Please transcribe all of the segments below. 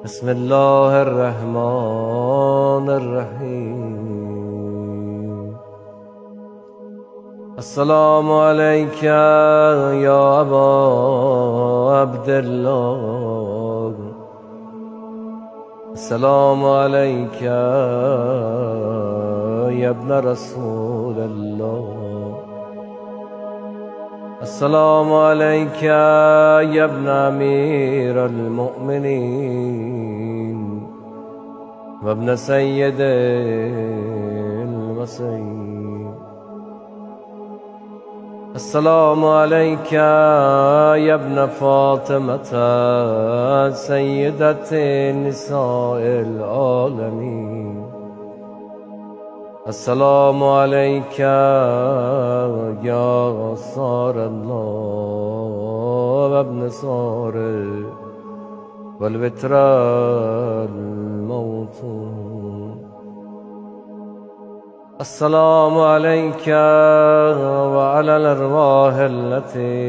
بسم الله الرحمن الرحیم. السلام علیک یا ابا عبدالله. السلام علیک یا ابن رسول الله. السلام علیک یا ابن امیر المؤمنین و ابن سید المرسلین. السلام علیک یا ابن فاطمة سیدة نساء العالمین. السلام علیک یا سار الله و ابن سار و الوتر الموتون. السلام علیک و علی الارواح التي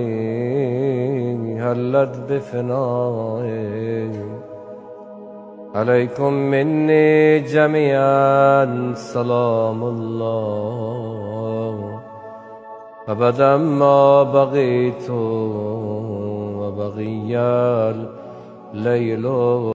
حلت بفنائك. عليكم مني جميعا سلام الله أبدا ما بقيت وبقي الليل